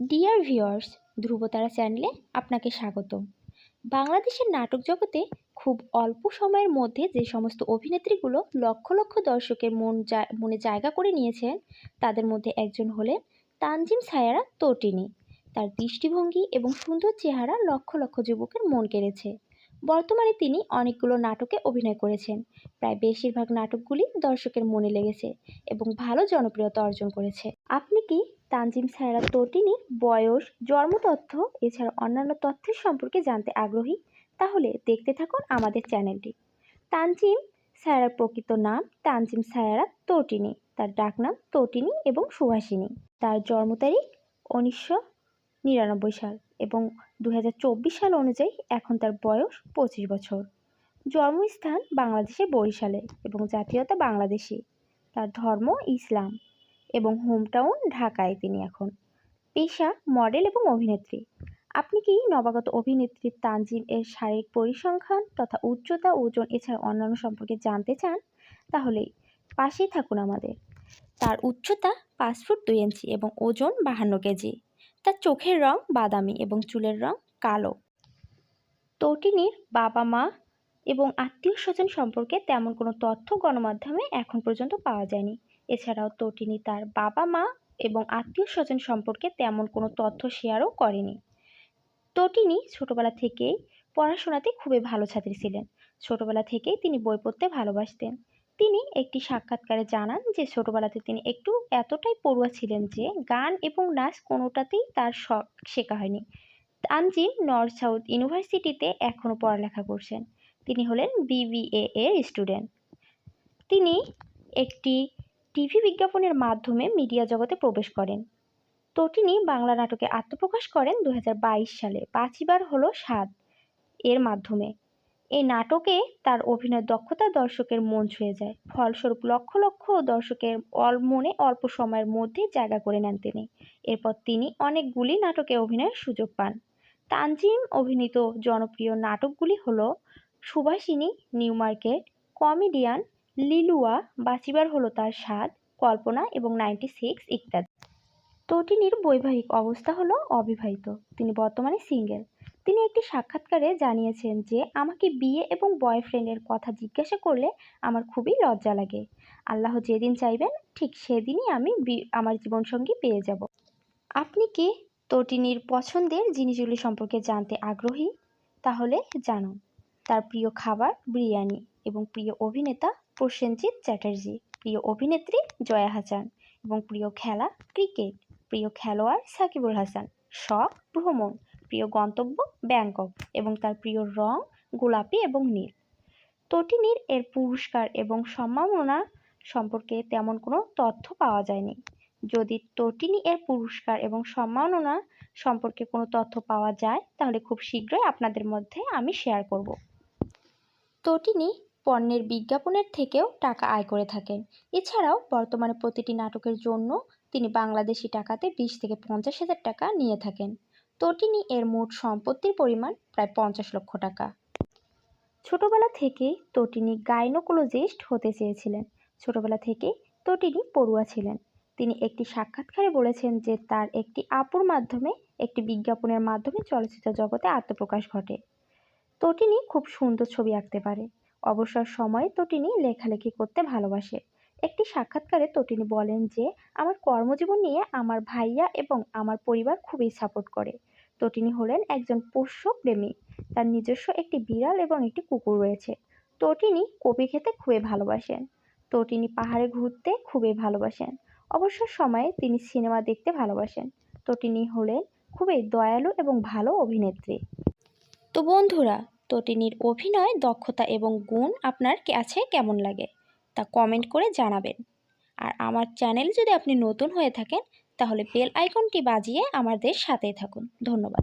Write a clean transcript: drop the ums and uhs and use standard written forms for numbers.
Dear viewers, ধ্রুবতারা চ্যানেলে আপনাকে স্বাগতম। বাংলাদেশের নাটক জগতে খুব অল্প সময়ের মধ্যে যে সমস্ত অভিনেত্রীগুলো লক্ষ লক্ষ দর্শকের মনে জায়গা করে নিয়েছেন, তাদের মধ্যে একজন হলেন তানজিম সায়ারা তটিনী। তার দৃষ্টিভঙ্গি এবং সুন্দর চেহারা লক্ষ লক্ষ যুবকের মন কেড়েছে। বর্তমানে তিনি অনেকগুলো নাটকে অভিনয় করেছেন। প্রায় বেশিরভাগ নাটকগুলি দর্শকের মনে লেগেছে এবং ভালো জনপ্রিয়তা অর্জন করেছে। আপনি কি তানজিম সায়রা তটিনীর বয়স, জন্মতথ্য এছাড়া অন্যান্য তথ্যের সম্পর্কে জানতে আগ্রহী? তাহলে দেখতে থাকুন আমাদের চ্যানেলটি। তানজিম সায়রার প্রকৃত নাম তানজিম সায়রা তটিনী। তার ডাকনাম তটিনী এবং সুহাসিনী। তার জন্ম তারিখ 1999 সাল এবং 2024 সাল অনুযায়ী এখন তার বয়স 25 বছর। জন্মস্থান বাংলাদেশের বরিশালে এবং জাতীয়তা বাংলাদেশি। তার ধর্ম ইসলাম এবং হোমটাউন ঢাকায় তিনি এখন। পেশা মডেল এবং অভিনেত্রী। আপনি কি নবাগত অভিনেত্রী তানজিম এর শারীরিক পরিসংখ্যান তথা উচ্চতা, ওজন এছাড়া অন্যান্য সম্পর্কে জানতে চান? তাহলে পাশেই থাকুন আমাদের। তার উচ্চতা 5 ফুট 2 ইঞ্চি এবং ওজন 52 কেজি। তার চোখের রং বাদামি এবং চুলের রং কালো। তটিনীর বাবা মা এবং আত্মীয় স্বজন সম্পর্কে তেমন কোনো তথ্য গণমাধ্যমে এখন পর্যন্ত পাওয়া যায়নি। এছাড়াও তটিনী তার বাবা মা এবং আত্মীয় স্বজন সম্পর্কে তেমন কোনো তথ্য শেয়ারও করেনি। তটিনী ছোটবেলা থেকেই পড়াশোনাতে খুবই ভালো ছাত্রী ছিলেন। ছোটবেলা থেকেই তিনি বই পড়তে ভালোবাসতেন। তিনি একটি সাক্ষাৎকারে জানান যে ছোটবেলাতে তিনি এতটাই পড়ুয়া ছিলেন যে গান এবং নাচ কোনোটাতেই তার শখ শেখা হয়নি। তানজিম নর্থ সাউথ ইউনিভার্সিটিতে এখনও পড়ালেখা করছেন। তিনি হলেন BBA এর স্টুডেন্ট। তিনি একটি টিভি বিজ্ঞাপনের মাধ্যমে মিডিয়া জগতে প্রবেশ করেন। তটিনী বাংলা নাটকে আত্মপ্রকাশ করেন 2022 সালে বাঁচিবার হলো স্বাদ এর মাধ্যমে। এই নাটকে তার অভিনয়ের দক্ষতা দর্শকের মন ছুঁয়ে যায়। ফলস্বরূপ লক্ষ লক্ষ দর্শকের মনে অল্প সময়ের মধ্যে জায়গা করে নেন তিনি। এরপর তিনি অনেকগুলি নাটকে অভিনয়ের সুযোগ পান। তানজিম অভিনীত জনপ্রিয় নাটকগুলি হলো Subhashini, New Market, comedian, Liluah, বাঁচিবার হলো তার স্বাদ, কল্পনা এবং 96 ইত্যাদি। তটিনীর বৈবাহিক অবস্থা হলো অবিবাহিত। তিনি বর্তমানে সিঙ্গেল। তিনি একটি সাক্ষাৎকারে জানিয়েছেন যে আমাকে বিয়ে এবং বয়ফ্রেন্ডের কথা জিজ্ঞাসা করলে আমার খুবই লজ্জা লাগে। আল্লাহ যেদিন চাইবেন ঠিক সেদিনই আমি আমার জীবনসঙ্গী পেয়ে যাব। আপনি কি তটিনীর পছন্দের জিনিসগুলি সম্পর্কে জানতে আগ্রহী? তাহলে জানুন। তার প্রিয় খাবার বিরিয়ানি এবং প্রিয় অভিনেতা প্রসেনজিৎ চ্যাটার্জি, প্রিয় অভিনেত্রী জয়া হাসান এবং প্রিয় খেলা ক্রিকেট, প্রিয় খেলোয়াড় সাকিবুল হাসান, শখ ভ্রমণ, প্রিয় গন্তব্য ব্যাংকক এবং তার প্রিয় রং গোলাপি এবং নীল। তটিনীর এর পুরস্কার এবং সম্মাননা সম্পর্কে তেমন কোনো তথ্য পাওয়া যায়নি। যদি তটিনী এর পুরস্কার এবং সম্মাননা সম্পর্কে কোনো তথ্য পাওয়া যায় তাহলে খুব শীঘ্রই আপনাদের মধ্যে আমি শেয়ার করব। তটিনী পণ্যের বিজ্ঞাপনের থেকেও টাকা আয় করে থাকেন। এছাড়াও বর্তমানে প্রতিটি নাটকের জন্য তিনি বাংলাদেশি টাকাতে 20 থেকে 50 হাজার টাকা নিয়ে থাকেন। তটিনী এর মোট সম্পত্তির পরিমাণ প্রায় 50 লক্ষ টাকা। ছোটবেলা থেকেই তটিনী গাইনোকোলজিস্ট হতে চেয়েছিলেন। ছোটবেলা থেকেই তটিনী পড়ুয়া ছিলেন। তিনি একটি সাক্ষাৎকারে বলেছেন যে তার একটি আপুর মাধ্যমে একটি বিজ্ঞাপনের মাধ্যমে চলচ্চিত্র জগতে আত্মপ্রকাশ ঘটে। তটিনী খুব সুন্দর ছবি আঁকতে পারে। অবসর সময়ে তটিনী লেখালেখি করতে ভালোবাসে। একটি সাক্ষাৎকারে তটিনী বলেন যে আমার কর্মজীবন নিয়ে আমার ভাইয়া এবং আমার পরিবার খুবই সাপোর্ট করে। তটিনী হলেন একজন পোষ্য প্রেমী। তার নিজস্ব একটি বিড়াল এবং একটি কুকুর রয়েছে। তটিনী কফি খেতে খুবই ভালোবাসেন। তটিনী পাহাড়ে ঘুরতে খুবই ভালোবাসেন। অবসর সময়ে তিনি সিনেমা দেখতে ভালোবাসেন। তটিনী হলেন খুবই দয়ালু এবং ভালো অভিনেত্রী। তো বন্ধুরা, তটিনীর অভিনয় দক্ষতা এবং গুণ আপনার কাছে কেমন লাগে তা কমেন্ট করে জানাবেন। আর আমার চ্যানেল যদি আপনি নতুন হয়ে থাকেন তাহলে বেল আইকনটি বাজিয়ে আমাদের সাথেই থাকুন। ধন্যবাদ।